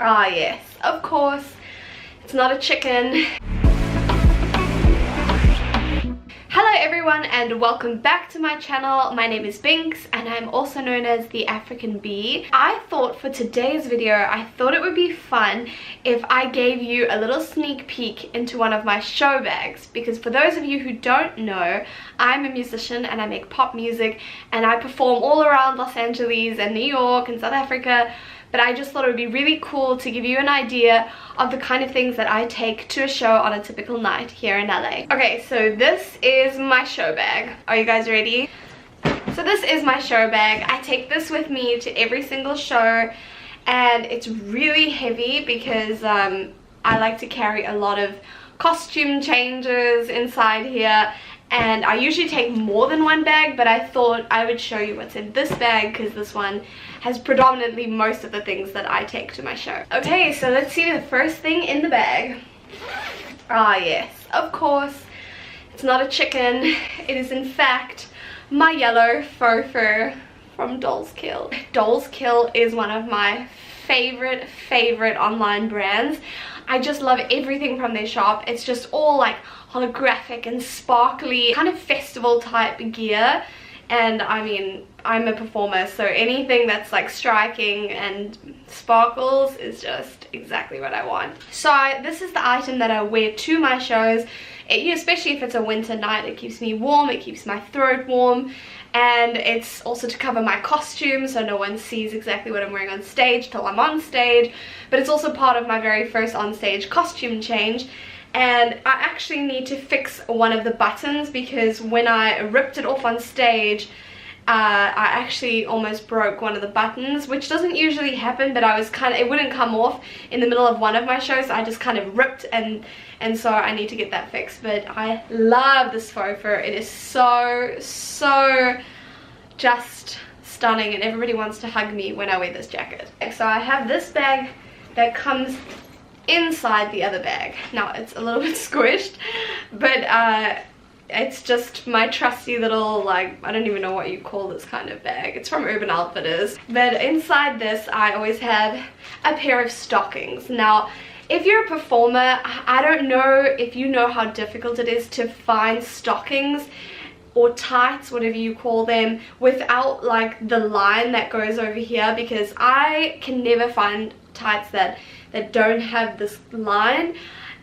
Ah yes, of course, it's not a chicken. Hello everyone and welcome back to my channel. My name is BINX and I'm also known as the African Bee. I thought for today's video, I thought it would be fun if I gave you a little sneak peek into one of my show bags, because for those of you who don't know, I'm a musician and I make pop music and I perform all around Los Angeles and New York and South Africa. But I just thought it would be really cool to give you an idea of the kind of things that I take to a show on a typical night here in LA. Okay, so this is my show bag. Are you guys ready? So this is my show bag. I take this with me to every single show, and it's really heavy because I like to carry a lot of costume changes inside here. And I usually take more than one bag, but I thought I would show you what's in this bag because this one has predominantly most of the things that I take to my show. Okay, so let's see the first thing in the bag. Ah yes, of course, it's not a chicken. It is in fact my yellow faux fur from Dolls Kill. Dolls Kill is one of my favorite online brands. I just love everything from their shop. It's just all like holographic and sparkly, kind of festival type gear. And I mean, I'm a performer, so anything that's like striking and sparkles is just exactly what I want. So this is the item that I wear to my shows. Especially if it's a winter night, it keeps me warm, it keeps my throat warm. And it's also to cover my costume so no one sees exactly what I'm wearing on stage till I'm on stage. But it's also part of my very first on stage costume change. And I actually need to fix one of the buttons because when I ripped it off on stage, I actually almost broke one of the buttons, which doesn't usually happen, but it wouldn't come off in the middle of one of my shows, so I just kind of ripped, and so I need to get that fixed. But I love this faux fur. It is so just stunning, and everybody wants to hug me when I wear this jacket. So I have this bag that comes inside the other bag. Now it's a little bit squished, but it's just my trusty little, like, I don't even know what you call this kind of bag. It's from Urban Outfitters. But inside this I always have a pair of stockings. Now if you're a performer, I don't know if you know how difficult it is to find stockings or tights, whatever you call them, without like the line that goes over here, because I can never find tights that don't have this line.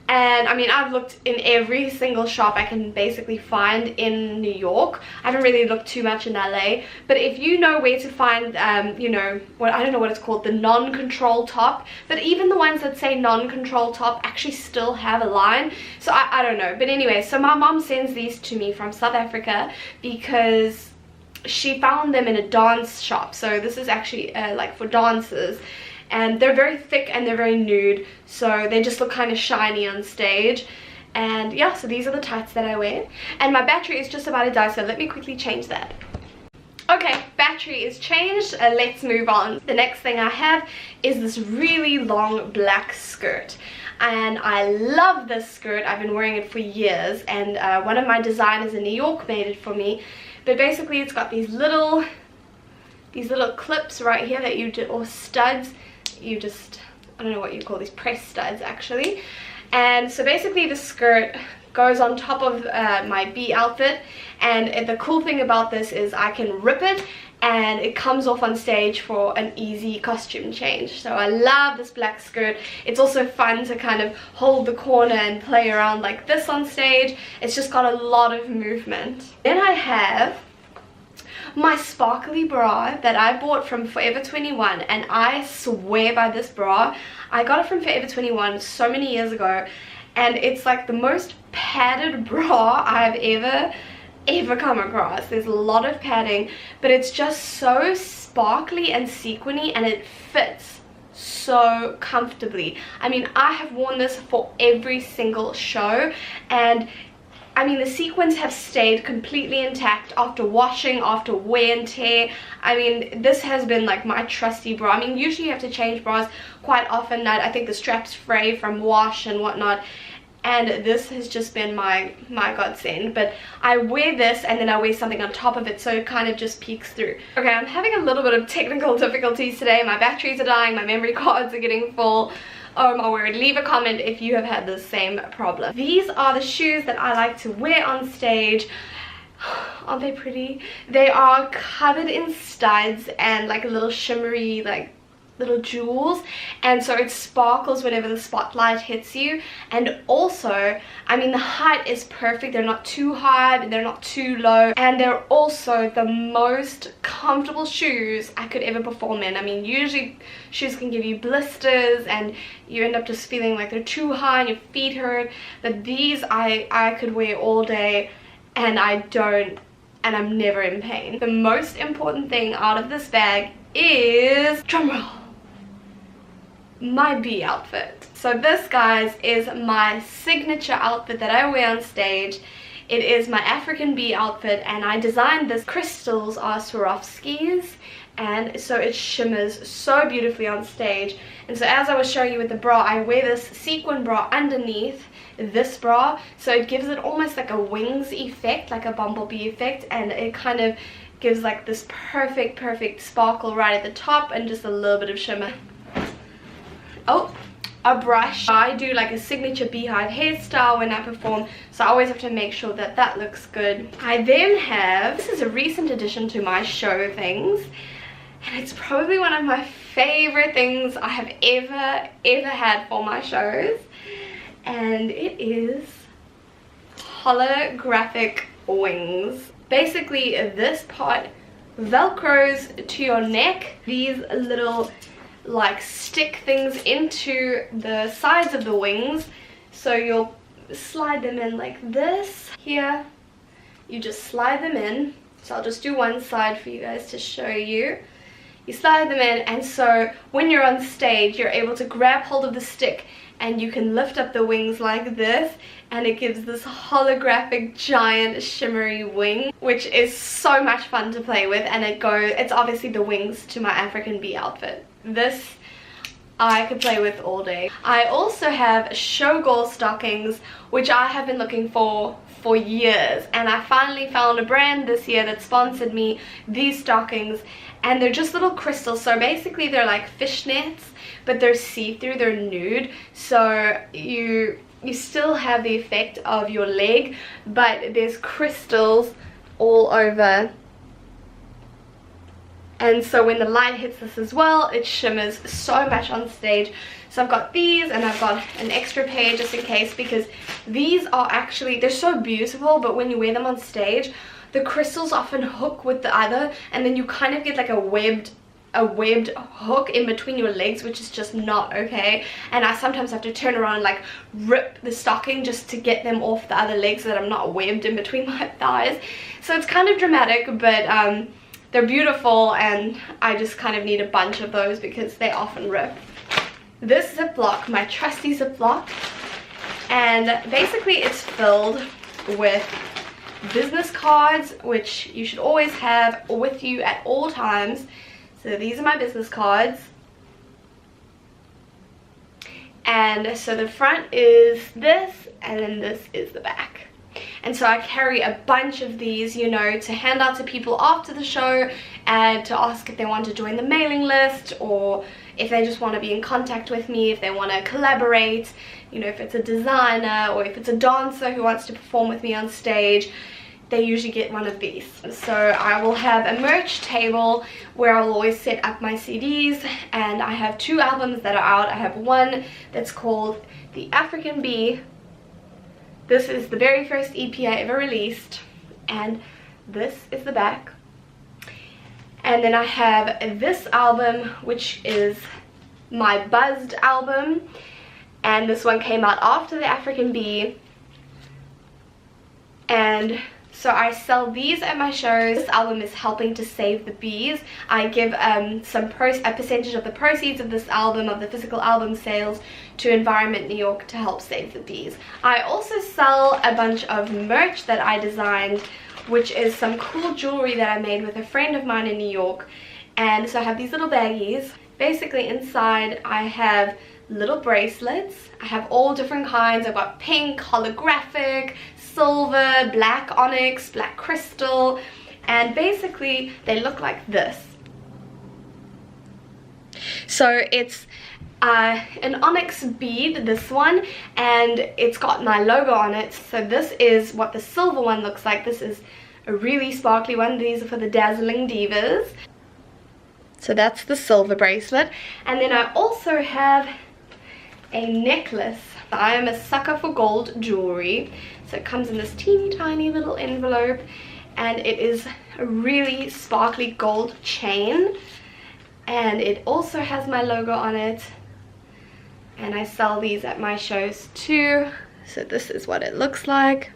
And I mean, I've looked in every single shop I can basically find in New York. I haven't really looked too much in LA, but if you know where to find you know, what, I don't know what it's called, the non-control top, but even the ones that say non-control top actually still have a line. So I don't know. But anyway, so my mom sends these to me from South Africa because she found them in a dance shop. So this is actually like for dancers. And they're very thick and they're very nude, so they just look kind of shiny on stage. And yeah, so these are the tights that I wear. And my battery is just about to die, so let me quickly change that. Okay, battery is changed. Let's move on. The next thing I have is this really long black skirt. And I love this skirt. I've been wearing it for years, and one of my designers in New York made it for me. But basically it's got these little clips right here that you do, or studs. You just, I don't know what you call these, press studs actually. And so basically the skirt goes on top of my bee outfit, and the cool thing about this is I can rip it and it comes off on stage for an easy costume change. So I love this black skirt. It's also fun to kind of hold the corner and play around like this on stage. It's just got a lot of movement. Then I have my sparkly bra that I bought from Forever 21, and I swear by this bra. I got it from Forever 21 so many years ago, and it's like the most padded bra I've ever come across. There's a lot of padding, but it's just so sparkly and sequiny, and it fits so comfortably. I mean, I have worn this for every single show, and I mean, the sequins have stayed completely intact after washing, after wear and tear. I mean, this has been like my trusty bra. I mean, usually you have to change bras quite often. I think the straps fray from wash and whatnot. and this has just been my godsend. But I wear this and then I wear something on top of it, so it kind of just peeks through. Okay, I'm having a little bit of technical difficulties today. My batteries are dying, my memory cards are getting full. Oh my word, leave a comment if you have had the same problem. These are the shoes that I like to wear on stage. Aren't they pretty? They are covered in studs and like a little shimmery, like little jewels, and so it sparkles whenever the spotlight hits you. And also, I mean, the height is perfect. They're not too high, but they're not too low, and they're also the most comfortable shoes I could ever perform in. I mean, usually shoes can give you blisters and you end up just feeling like they're too high and your feet hurt, but these I could wear all day and I don't, and I'm never in pain. The most important thing out of this bag is, drumroll, my bee outfit. So this, guys, is my signature outfit that I wear on stage. It is my African bee outfit, and I designed this. Crystals are Swarovskis, and so it shimmers so beautifully on stage. And so as I was showing you with the bra, I wear this sequin bra underneath this bra, so it gives it almost like a wings effect, like a bumblebee effect, and it kind of gives like this perfect sparkle right at the top and just a little bit of shimmer. Oh, a brush. I do like a signature beehive hairstyle when I perform, so I always have to make sure that that looks good. I then have, this is a recent addition to my show things, and it's probably one of my favorite things I have ever had for my shows, and it is holographic wings. Basically, this part velcros to your neck. These little like stick things into the sides of the wings, so you'll slide them in like this. Here you just slide them in, so I'll just do one side for you guys to show you. You slide them in, and so when you're on stage you're able to grab hold of the stick and you can lift up the wings like this, and it gives this holographic giant shimmery wing, which is so much fun to play with. And it's obviously the wings to my African bee outfit. This I could play with all day. I also have showgirl stockings, which I have been looking for years, and I finally found a brand this year that sponsored me these stockings, and they're just little crystals. So basically they're like fishnets, but they're see-through, they're nude, so you still have the effect of your leg, but there's crystals all over. And so when the light hits this as well, it shimmers so much on stage. So I've got these, and I've got an extra pair just in case, because these are actually, they're so beautiful, but when you wear them on stage, the crystals often hook with the other, and then you kind of get like a webbed hook in between your legs, which is just not okay. And I sometimes have to turn around and like rip the stocking just to get them off the other leg so that I'm not webbed in between my thighs. So it's kind of dramatic, but they're beautiful, and I just kind of need a bunch of those because they often rip. This Ziploc, my trusty Ziploc, and basically it's filled with business cards, which you should always have with you at all times. So these are my business cards, and so the front is this, and then this is the back. And so I carry a bunch of these, you know, to hand out to people after the show, and to ask if they want to join the mailing list, or if they just want to be in contact with me, if they want to collaborate, you know, if it's a designer or if it's a dancer who wants to perform with me on stage. They usually get one of these. So I will have a merch table where I'll always set up my CDs, and I have 2 albums that are out. I have one that's called The African Bee. This is the very first EP I ever released, and this is the back. And then I have this album, which is my Buzzed album, and this one came out after the African Bee. And so I sell these at my shows. This album is helping to save the bees. I give a percentage of the proceeds of this album, of the physical album sales, to Environment New York to help save the bees. I also sell a bunch of merch that I designed, which is some cool jewelry that I made with a friend of mine in New York. And so I have these little baggies. Basically inside I have little bracelets. I have all different kinds. I've got pink, holographic, silver, black onyx, black crystal, and basically they look like this. So it's an onyx bead, this one, and it's got my logo on it. So this is what the silver one looks like. This is a really sparkly one. These are for the dazzling divas. So that's the silver bracelet. And then I also have a necklace. I am a sucker for gold jewelry. So it comes in this teeny tiny little envelope, and it is a really sparkly gold chain, and it also has my logo on it, and I sell these at my shows too. So this is what it looks like.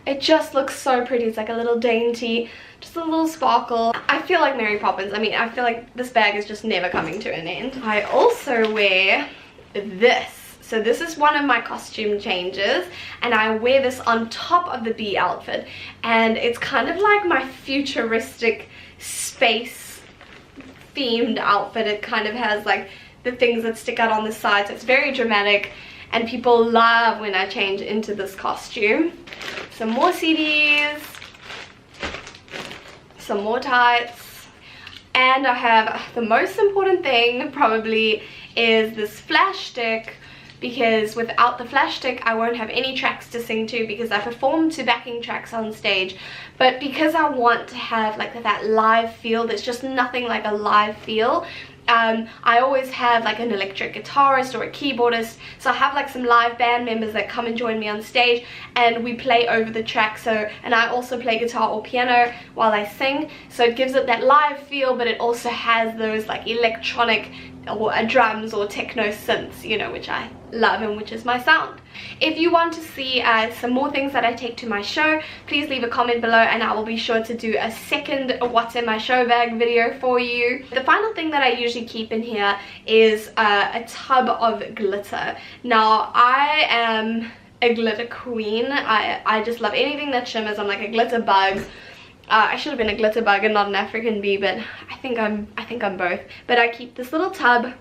It just looks so pretty. It's like a little dainty, just a little sparkle. I feel like Mary Poppins. I mean, I feel like this bag is just never coming to an end. I also wear this. So this is one of my costume changes, and I wear this on top of the bee outfit, and it's kind of like my futuristic space themed outfit. It kind of has like the things that stick out on the side, so it's very dramatic, and people love when I change into this costume. Some more CDs, some more tights, and I have the most important thing probably is this flash stick, because without the flash stick I won't have any tracks to sing to, because I perform to backing tracks on stage. But because I want to have like that live feel, there's just nothing like a live feel. I always have like an electric guitarist or a keyboardist, so I have like some live band members that come and join me on stage, and we play over the track. So, and I also play guitar or piano while I sing, so it gives it that live feel, but it also has those like electronic or drums or techno synths, you know, which I love and which is my sound. If you want to see some more things that I take to my show, please leave a comment below, and I will be sure to do a second what's in my show bag video for you. The final thing that I usually keep in here is a tub of glitter. Now, I am a glitter queen. I just love anything that shimmers. I'm like a glitter bug. I should have been a glitter bug and not an African bee, but I think I'm both. But I keep this little tub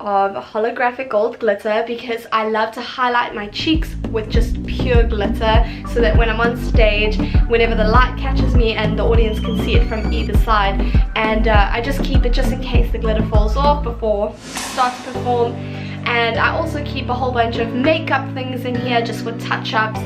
of holographic gold glitter because I love to highlight my cheeks with just pure glitter, so that when I'm on stage, whenever the light catches me and the audience can see it from either side, and I just keep it just in case the glitter falls off before I start to perform. And I also keep a whole bunch of makeup things in here just for touch-ups,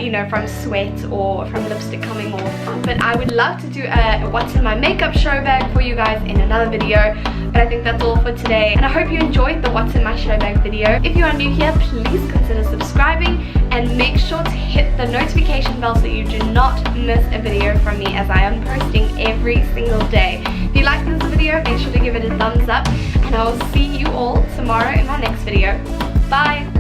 you know, from sweat or from lipstick coming off. But I would love to do a what's in my makeup show bag for you guys in another video. But I think that's all for today, and I hope you enjoyed the what's in my show bag video. If you are new here, please consider subscribing and make sure to hit the notification bell so you do not miss a video from me, as I am posting every single day. If you like this video, make sure to give it a thumbs up, and I will see you all tomorrow in my next video. Bye!